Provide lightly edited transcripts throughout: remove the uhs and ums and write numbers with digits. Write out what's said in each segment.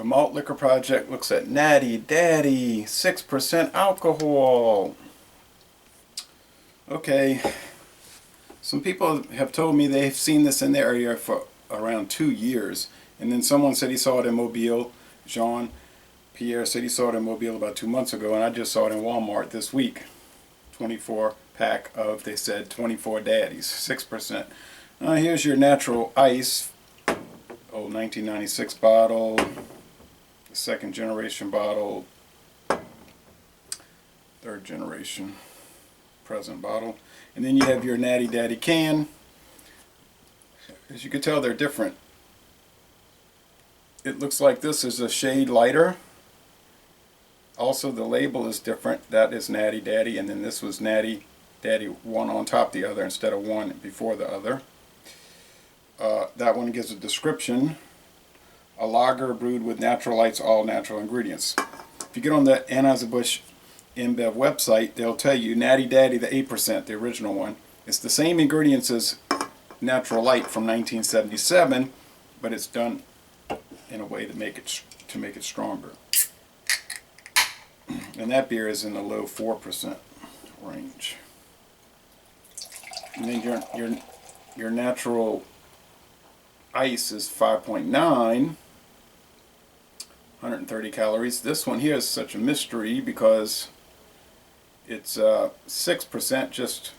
The Malt Liquor Project looks at Natty Daddy, 6% alcohol. Okay, some people have told me they've seen this in the area for around 2 years. And then someone said he saw it in Mobile. Jean-Pierre said he saw it in Mobile about 2 months ago, and I just saw it in Walmart this week. 24 pack of, they said, 24 Daddies, 6%. Here's your natural ice, old 1996 bottle, the second generation bottle, third generation present bottle, and then you have your Natty Daddy can. As you can tell, they're different. It looks like this is a shade lighter. Also, the label is different. That is Natty Daddy, and then this was Natty Daddy, one on top of the other instead of one before the other. That one gives a description. A lager brewed with natural lights, all natural ingredients. If you get on the Anheuser-Busch InBev website, they'll tell you Natty Daddy, the 8%, the original one. It's the same ingredients as Natural Light from 1977, but it's done in a way to make it stronger. And that beer is in the low 4% range. And then your natural ice is 5.9, 130 calories. This one here is such a mystery because it's 6%, just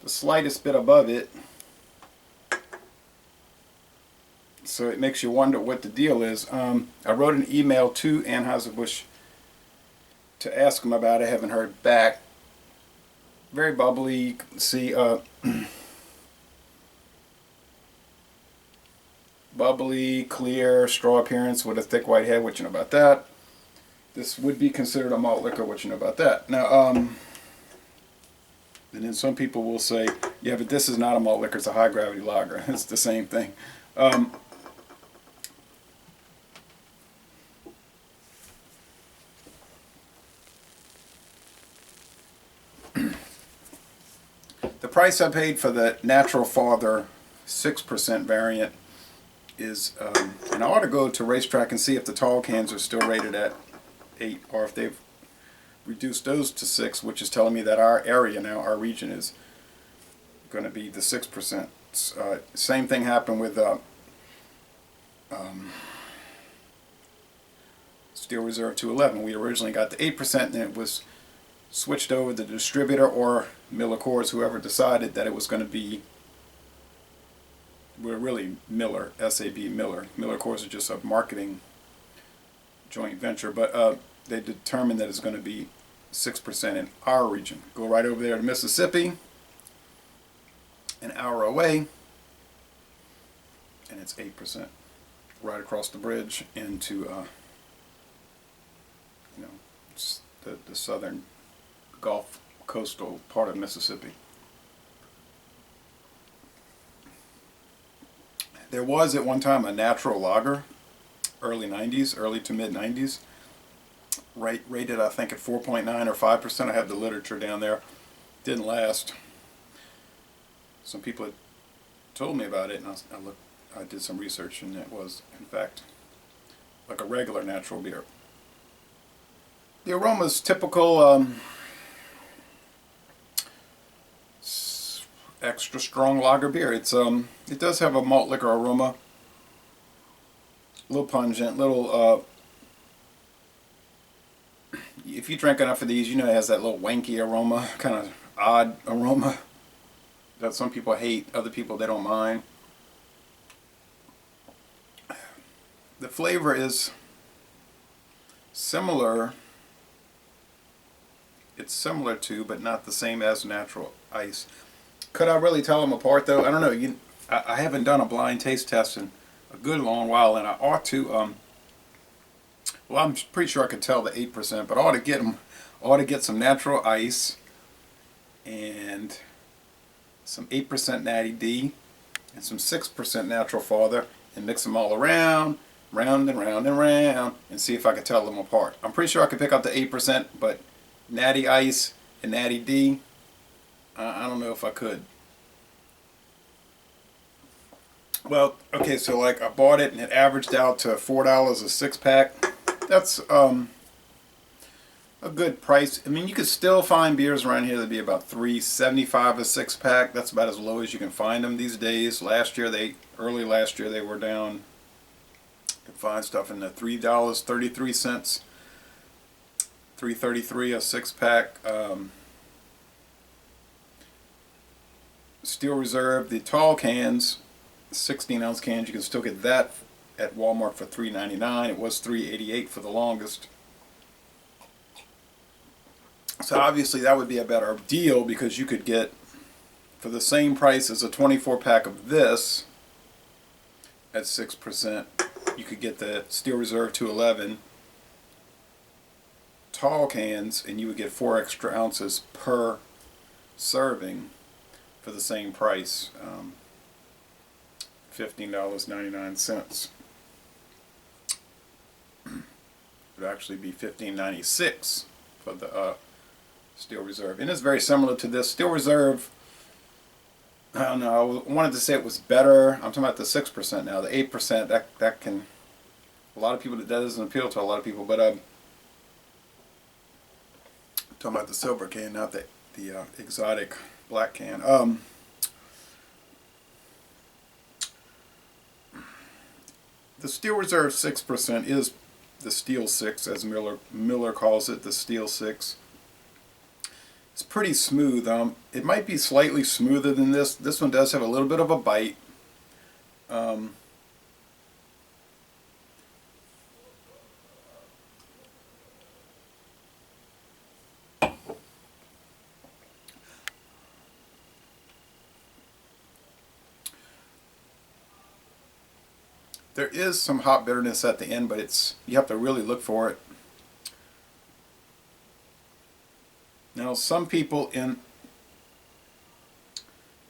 the slightest bit above it. So it makes you wonder what the deal is. I wrote an email to Anheuser-Busch to ask them about it. I haven't heard back. Very bubbly. You can see bubbly, clear, straw appearance with a thick white head. What you know about that? This would be considered a malt liquor. What you know about that? Now, and then some people will say, yeah, but this is not a malt liquor. It's a high gravity lager. It's the same thing. The price I paid for the Natural Father 6% variant is, and I ought to go to Racetrack and see if the tall cans are still rated at 8 or if they've reduced those to 6, which is telling me that our area now, our region, is going to be the 6%. Same thing happened with Steel Reserve 211. We originally got the 8% and it was switched over to the distributor or Miller Coors, whoever decided that it was going to be, well, really Miller, SAB Miller. Miller Coors is just a marketing joint venture, but they determined that it's going to be 6% in our region. Go right over there to Mississippi, an hour away, and it's 8%. Right across the bridge into, the southern Gulf coastal part of Mississippi. There was at one time a natural lager, early to mid 90s, rated I think at 4.9 or 5%. I have the literature down there. Didn't last. Some people had told me about it, and I did some research, and it was in fact like a regular natural beer. The aroma is typical extra strong lager beer. It's it does have a malt liquor aroma, a little pungent, little if you drink enough of these, you know it has that little wanky aroma, kind of odd aroma that some people hate, other people they don't mind. The flavor is similar. It's similar to, but not the same as natural ice. Could I really tell them apart though? I don't know. I haven't done a blind taste test in a good long while, and I ought to. Well, I'm pretty sure I could tell the 8%, but I ought to get some natural ice and some 8% Natty D and some 6% Natural Father, and mix them all around, round and round and round, and see if I could tell them apart. I'm pretty sure I could pick up the 8%, but Natty Ice and Natty D, I don't know if I could. Well, okay, so like I bought it and it averaged out to $4 a six pack. That's a good price. I mean, you could still find beers around here that'd be about $3.75 a six pack. That's about as low as you can find them these days. Early last year, they were down. You could find stuff in the $3.33, $3.33 a six pack. Steel Reserve, the tall cans, 16-ounce cans, you can still get that at Walmart for $3.99. It was $3.88 for the longest. So obviously that would be a better deal because you could get, for the same price as a 24 pack of this at 6%, you could get the Steel Reserve 211 tall cans and you would get 4 extra ounces per serving for the same price, $15.99. It would actually be $15.96 for the Steel Reserve, and it's very similar to this Steel Reserve. I don't know. I wanted to say it was better. I'm talking about the 6% now. The 8%, that can, a lot of people, that doesn't appeal to a lot of people. But I'm talking about the silver can, not the exotic black can. The Steel Reserve 6% is the Steel 6, as Miller calls it, the Steel 6. It's pretty smooth. It might be slightly smoother than this. This one does have a little bit of a bite. There is some hop bitterness at the end, but you have to really look for it. Now, some people in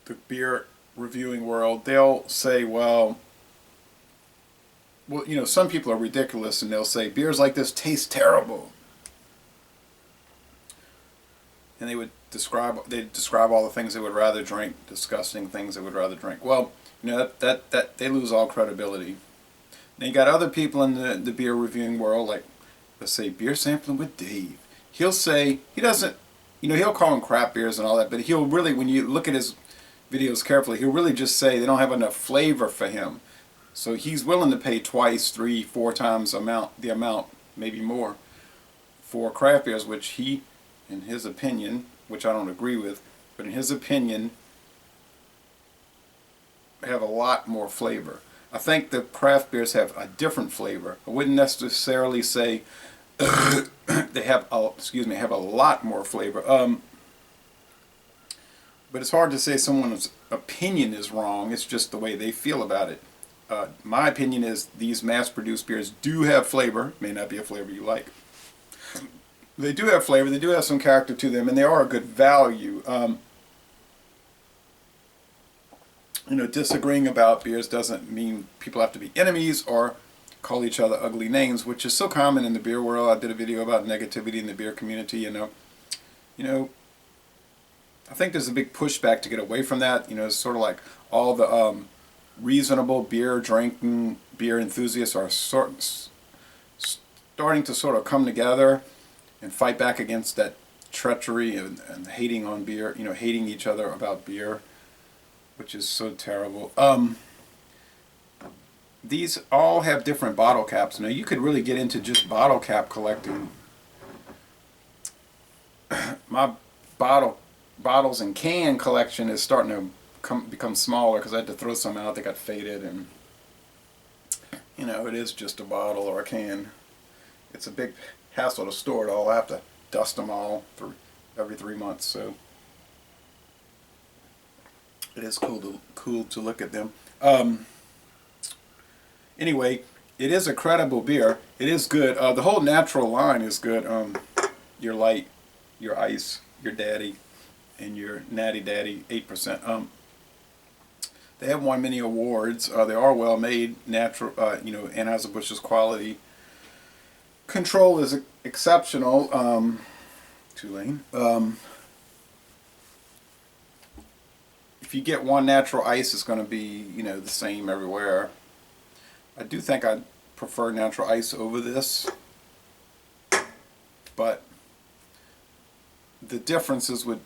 the beer reviewing world, they'll say, well, you know, some people are ridiculous and they'll say beers like this taste terrible, and they describe all the things they would rather drink, disgusting things they would rather drink. Well, you know, that they lose all credibility. Now you got other people in the beer reviewing world, like, let's say Beer Sampling with Dave. He'll say, he doesn't, you know, he'll call them crap beers and all that, but he'll really, when you look at his videos carefully, he'll really just say they don't have enough flavor for him. So he's willing to pay twice, 3, 4 times the amount, maybe more, for craft beers, which he, in his opinion, which I don't agree with, but in his opinion, have a lot more flavor. I think the craft beers have a different flavor. I wouldn't necessarily say they have a lot more flavor. But it's hard to say someone's opinion is wrong. It's just the way they feel about it. My opinion is these mass-produced beers do have flavor. May not be a flavor you like. They do have flavor. They do have some character to them, and they are a good value. You know, disagreeing about beers doesn't mean people have to be enemies or call each other ugly names, which is so common in the beer world. I did a video about negativity in the beer community. You know, I think there's a big pushback to get away from that. You know, it's sort of like all the reasonable drinking beer enthusiasts are starting to sort of come together and fight back against that treachery and hating on beer. You know, hating each other about beer, which is so terrible. These all have different bottle caps. Now, you could really get into just bottle cap collecting. My bottles and can collection is starting to become smaller because I had to throw some out. They got faded, and you know, it is just a bottle or a can. It's a big hassle to store it all. I have to dust them all every 3 months. So it is cool to look at them. Anyway, it is a credible beer. It is good. The whole natural line is good. Your light, your ice, your daddy, and your natty daddy 8%. They have won many awards. They are well made. Natural. You know, Anheuser-Busch's quality control is exceptional. Tulane. if you get one natural ice, it's going to be, you know, the same everywhere. I do think I'd prefer natural ice over this, but the differences would,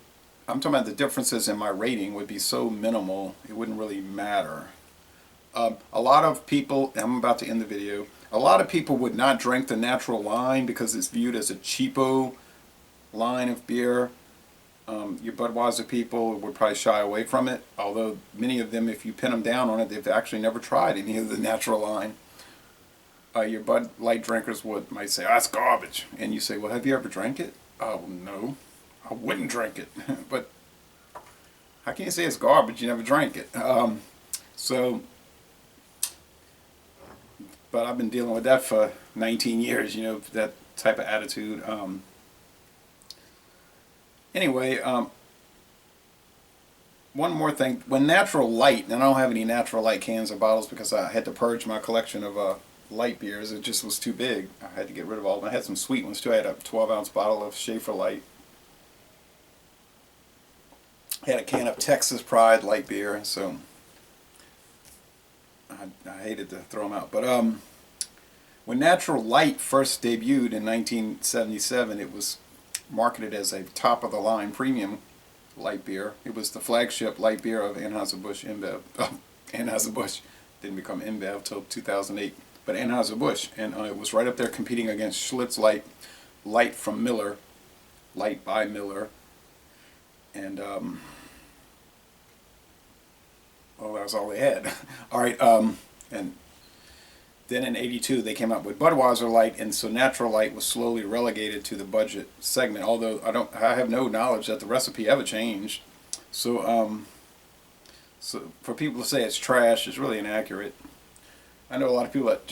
I'm talking about the differences in my rating would be so minimal, it wouldn't really matter. A lot of people, I'm about to end the video, a lot of people would not drink the natural line because it's viewed as a cheapo line of beer. Your Budweiser people would probably shy away from it, although many of them, if you pin them down on it, they've actually never tried any of the natural line. Your Bud Light drinkers might say, oh, that's garbage. And you say, well, have you ever drank it? Oh, no, I wouldn't drink it. But how can you say it's garbage? You never drank it. But I've been dealing with that for 19 years, you know, that type of attitude. Anyway, one more thing. When Natural Light, and I don't have any Natural Light cans or bottles because I had to purge my collection of light beers. It just was too big. I had to get rid of all of them. I had some sweet ones too. I had a 12-ounce bottle of Schaefer Light. I had a can of Texas Pride light beer, so I hated to throw them out. But when Natural Light first debuted in 1977, it was marketed as a top-of-the-line premium light beer. It was the flagship light beer of Anheuser-Busch InBev. Anheuser-Busch didn't become InBev until 2008, but Anheuser-Busch, and it was right up there competing against Schlitz Light, Light from Miller, Light by Miller, and well, that was all they had. All right, and then in '82 they came out with Budweiser Light, and so Natural Light was slowly relegated to the budget segment. Although I have no knowledge that the recipe ever changed. So, so for people to say it's trash is really inaccurate. I know a lot of people that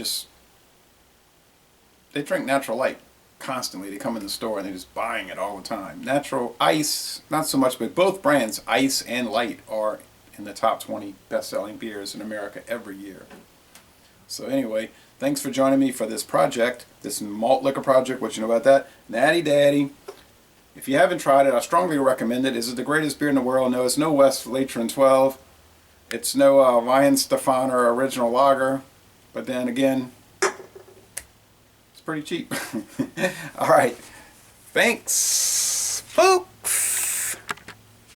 they drink Natural Light constantly. They come in the store and they're just buying it all the time. Natural Ice, not so much, but both brands, Ice and Light, are in the top 20 best-selling beers in America every year. So anyway, thanks for joining me for this project, this malt liquor project. What you know about that? Natty Daddy. If you haven't tried it, I strongly recommend it. Is it the greatest beer in the world? No, it's no West Latrin 12. It's no Weihenstephaner original lager. But then again, it's pretty cheap. All right. Thanks, folks.